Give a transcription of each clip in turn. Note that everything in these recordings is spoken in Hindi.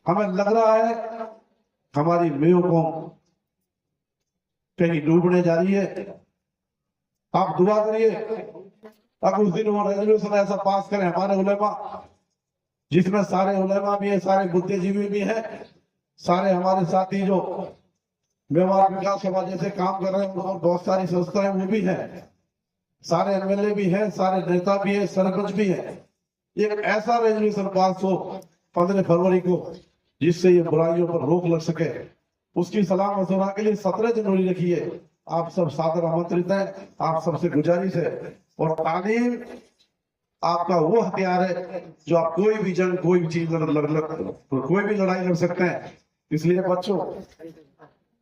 हमें लग रहा है हमारी मेयो कौम कहीं डूबने जा रही है। आप दुआ करिए अब उस दिन वो रेजोल्यूशन ऐसा पास करें हमारे उलेमा, जिसमें सारे उलेमा भी है, सारे बुद्धिजीवी भी है, सारे हमारे साथी जो व्यवहार विकास सभा जैसे काम कर रहे हैं और बहुत सारी संस्थाएं वो भी है, सारे एमएलए भी है, सारे नेता भी है, सरपंच भी है। एक ऐसा रेजोल्यूशन पास हो 15 फरवरी को जिससे ये बुराइयों पर रोक लग सके, उसकी सलाह मशवरा के लिए 17 जनवरी रखिए। आप सब सादर आमंत्रित हैं, आप सबसे गुजारिश है। और तालीम आपका वो हथियार है जो आप कोई भी जंग, कोई भी चीज कोई भी लड़ाई लड़ सकते हैं। इसलिए बच्चों,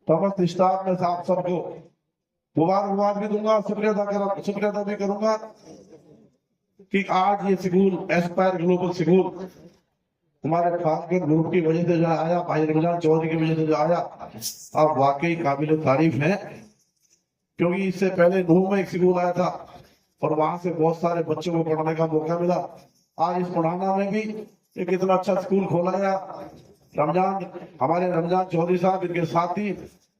समस्त स्टाफ में आप सबको मुबारकबाद भी दूंगा, शुक्रिया अदा भी करूंगा कि आज ये स्कूल एस्पायर ग्लोबल स्कूल हमारे खासकर ग्रुप की वजह से जो आया, भाई रमजान चौधरी की वजह से जो आया, आप वाकई काबिल तारीफ हैं। क्योंकि इससे पहले नूह में एक स्कूल आया था और वहां से बहुत सारे बच्चों को पढ़ने का मौका मिला। आज इस पुराना में भी एक इतना अच्छा स्कूल खोला गया। हमारे रमजान चौधरी साहब, इनके साथी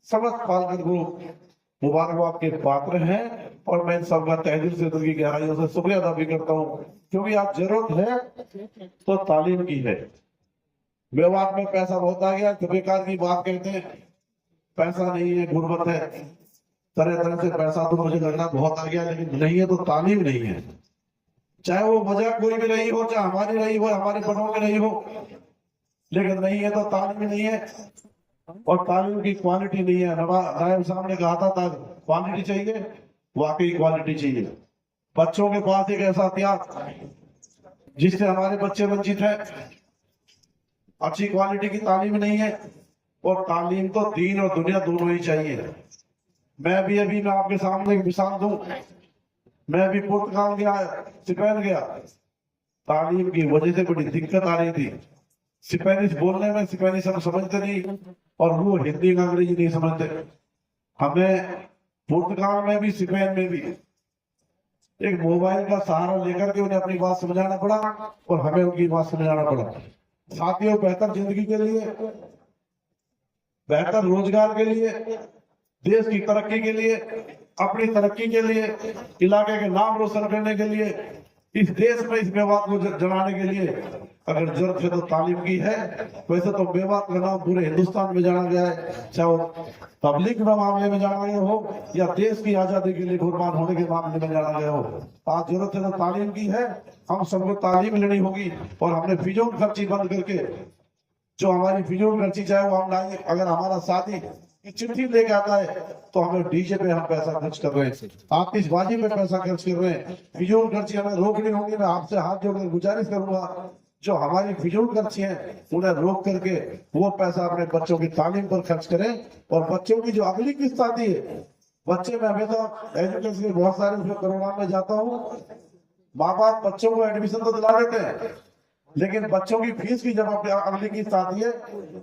समस्त पालकर ग्रुप मुबारकबाद के पात्र हैं और मैं इन सबका तहे दिल से दिल की गहराइयों से शुक्रिया अदा भी करता हूँ। क्योंकि आज जरूरत है तो तालीम की है। व्यवहार में पैसा बहुत आ गया तो बेकार की बात कहते हैं, पैसा नहीं है, गुर्बत है, तरह तरह से पैसा तो मुझे लग रहा बहुत आ गया, लेकिन नहीं है तो तालीम नहीं है। चाहे वो वजह कोई भी नहीं हो, चाहे हमारी नहीं हो, हमारे बड़ों में नहीं हो, लेकिन नहीं है तो तालीम नहीं है। और तालीम की क्वालिटी नहीं है। नायब साहब ने कहा था क्वालिटी चाहिए, वाकई क्वालिटी चाहिए। बच्चों के पास एक ऐसा हथियार जिससे हमारे बच्चे वंचित हैं, अच्छी क्वालिटी की तालीम नहीं है। और तालीम तो दीन और दुनिया दोनों ही चाहिए। मैं अभी मैं आपके सामने एक मिसाल दूं। मैं अभी पुर्तगाल गया, स्पेन गया, तालीम की वजह से बड़ी दिक्कत आ रही थी। स्पेनिश बोलने में स्पेनिश हम समझते नहीं और वो हिंदी अंग्रेजी नहीं समझते। हमें पुर्तगाल में भी स्पेन में भी एक मोबाइल का सहारा लेकर के उन्हें अपनी बात समझाना पड़ा और हमें उनकी बात समझाना पड़ा। साथियों, बेहतर जिंदगी के लिए, बेहतर रोजगार के लिए, देश की तरक्की के लिए, अपनी तरक्की के लिए, इलाके के नाम रोशन करने के लिए, इस देश में इस मेवात को जमाने के लिए अगर जरूरत है तो तालीम की है। वैसे तो मेवात का नाम पूरे हिंदुस्तान में जाना गया है, चाहे वो तबलीग के मामले में जाना गया हो या देश की आजादी के लिए कुर्बान होने के मामले में जाना गया हो। आज जरूरत है तो तालीम की है। हम सबको तालीम लेनी होगी और हमने फिजूल खर्ची बंद करके, जो हमारी फिजूल खर्ची चाहे वो हम लाएंगे। अगर हमारा साथी चिट्ठी लेके आता है तो हमें डीजे पे हम पैसा खर्च कर रहे हैं, आतिशबाजी पे पैसा खर्च कर रहे हैं। फिजूल खर्ची हमें रोकनी होगी। मैं आपसे हाथ जोड़कर गुजारिश करूंगा, जो हमारी फिजूल खर्ची है उन्हें रोक करके वो पैसा अपने बच्चों की तालीम पर खर्च करें। और बच्चों की जो अगली किस्त आती है, बच्चे में हमेशा एजुकेशन के बहुत सारे उसमें करोड़ा में जाता हूँ। माँ बाप बच्चों को एडमिशन तो दिला देते हैं, लेकिन बच्चों की फीस की जब अगली किस्त आती है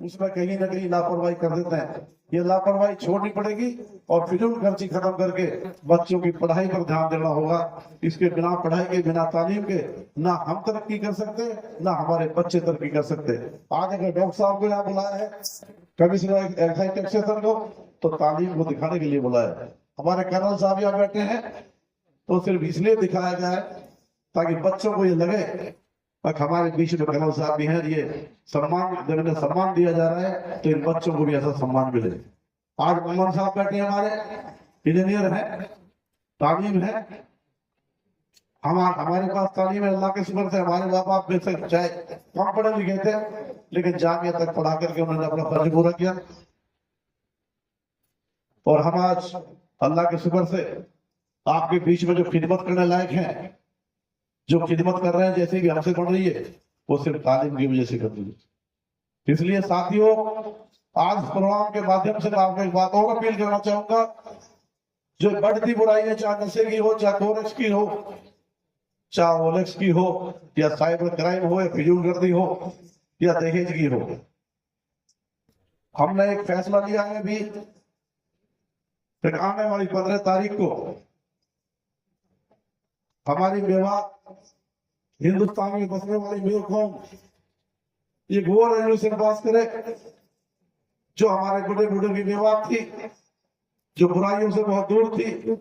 उसमें कहीं ना कहीं लापरवाही कर देते हैं। ये लापरवाही छोड़नी पड़ेगी और फिजूल खर्ची खत्म करके बच्चों की पढ़ाई पर ध्यान देना होगा। इसके बिना पढ़ाई के, बिना तालीम के ना हम तरक्की कर सकते, ना हमारे बच्चे तरक्की कर सकते। आज अगर डॉक्टर साहब को यहाँ बुलाया है, कमिश्नर एक्साइज टैक्सेशन को, तो तालीम को दिखाने के लिए बुलाया है। हमारे कर्नल साहब यहाँ बैठे हैं तो सिर्फ इसलिए दिखाया गया है ताकि बच्चों को ये लगे हमारे बीच में कर्नल साहब भी हैं, ये सम्मान, जब इन्हें सम्मान दिया जा रहा है तो इन बच्चों को भी ऐसा सम्मान मिले। आज मोहम्मद साहब बैठे हमारे इंजीनियर हैं, तालीम है। हमारे पास तालीम है, अल्लाह के शुक्र से। हमारे बाप बाप में से चाहे कम पढ़े लिखे थे, लेकिन जामिया तक पढ़ा करके उन्होंने अपना फर्ज पूरा किया। और हम आज अल्लाह के शुक्र से आपके बीच में जो खिदमत करने लायक हैं, जो खिदमत कर रहे हैं, जैसे भी हमसे बढ़ रही है, वो सिर्फ तालीम की वजह से कर रही है। इसलिए साथियों, आज प्रोग्राम के माध्यम से मैं आपको एक बात और अपील करना चाहूंगा। जो बढ़ती बुराई है, चाहे नशे की हो, चाहे कोरेक्स की हो, चाहे ओलेक्स की हो, या साइबर क्राइम हो, या फिजूलगर्दी हो, या दहेज की हो, हमने एक फैसला लिया है अभी आने वाली 15 तारीख को हमारी मेवात हिंदुस्तान में बसने वाली मेरे कौम ये गोवा रेजोल्यूशन पास करे जो हमारे बड़े बूढ़े की बेवाक थी, जो बुराइयों से बहुत दूर थी।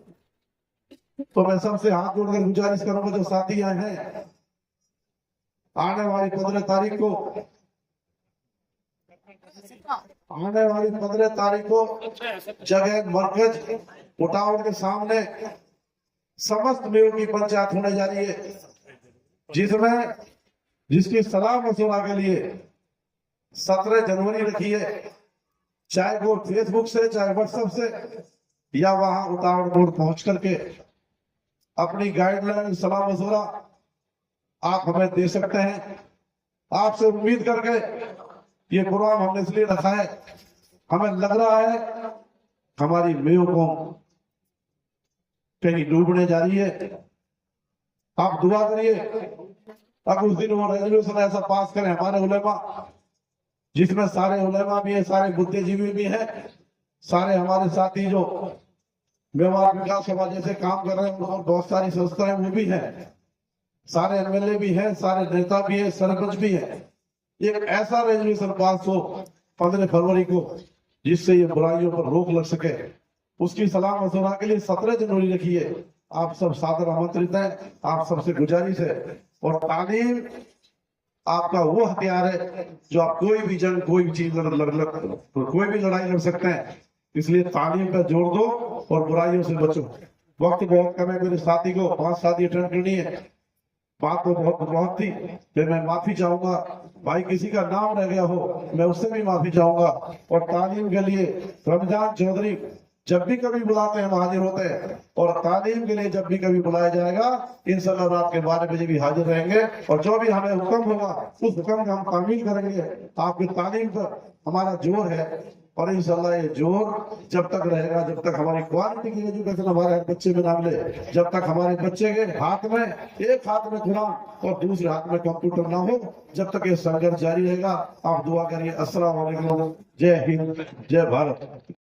तो मैं सबसे हाथ जोड़कर गुजारिश करूंगा, जो साथी आए हैं, आने वाली 15 तारीख को जगह मरकज उटावड़ के सामने समस्त मेयों की पंचायत होने जा रही है, जिसकी सलाह मशवरा के लिए 17 जनवरी रखी है। चाहे वो फेसबुक से, चाहे व्हाट्सएप से, या वहां उटावड़ बोर्ड पहुंच करके अपनी गाइडलाइन, सलाह मशवरा आप हमें दे सकते हैं। आपसे उम्मीद करके ये प्रोग्राम हमने इसलिए रखा है, हमें लग रहा है हमारी मेयों को कहीं डूबने जा रही है। आप दुआ करिए, अब उस दिन वो रेजोल्यूशन ऐसा पास करें हमारे उलेमा, जिसमें सारे उलेमा भी है, सारे बुद्धिजीवी भी हैं, सारे हमारे साथी जो व्यवहार विकास सभा जैसे काम कर रहे हैं, और बहुत सारी संस्थाएं वो भी हैं, सारे एमएलए भी हैं, सारे नेता भी है, सरपंच भी है। एक ऐसा रेजोल्यूशन पास हो 15 फरवरी को, जिससे ये बुराइयों पर रोक लग सके, उसकी सलाह मशवरा के लिए 17 जनवरी रखी है। आप सब सादर आमंत्रित हैं, आप सबसे गुजारिश है। और तालीम आपका वो हथियार है जो आप कोई भी जंग, कोई भी चीज कोई भी लड़ाई लड़ सकते हैं। इसलिए तालीम पर जोर दो और बुराइयों से बचो। वक्त बहुत कम है, मेरे साथी को 5 शादी अटेंड करनी है, बात तो बहुत थी, फिर मैं माफी चाहूंगा। भाई किसी का नाम रह गया हो, मैं उससे भी माफी चाहूंगा। और तालीम के लिए रमजान चौधरी जब भी कभी बुलाते हैं हम हाजिर होते हैं, और तालीम के लिए जब भी कभी बुलाया जाएगा इंशाल्लाह रात के 12 बजे भी हाजिर रहेंगे। और जो भी हमें हुक्म होगा उस हुक्म का हम तामील करेंगे। आपकी तालीम पर हमारा जोर है, और इंशाल्लाह ये जोर जब तक रहेगा, जब तक हमारी क्वालिटी की एजुकेशन हमारे हर बच्चे में नाम ले, जब तक हमारे बच्चे के हाथ में, एक हाथ में कुरान और दूसरे हाथ में कंप्यूटर ना हो, जब तक ये संघर्ष जारी रहेगा। आप दुआ करिए। अस्सलाम वालेकुम, जय हिंद, जय भारत।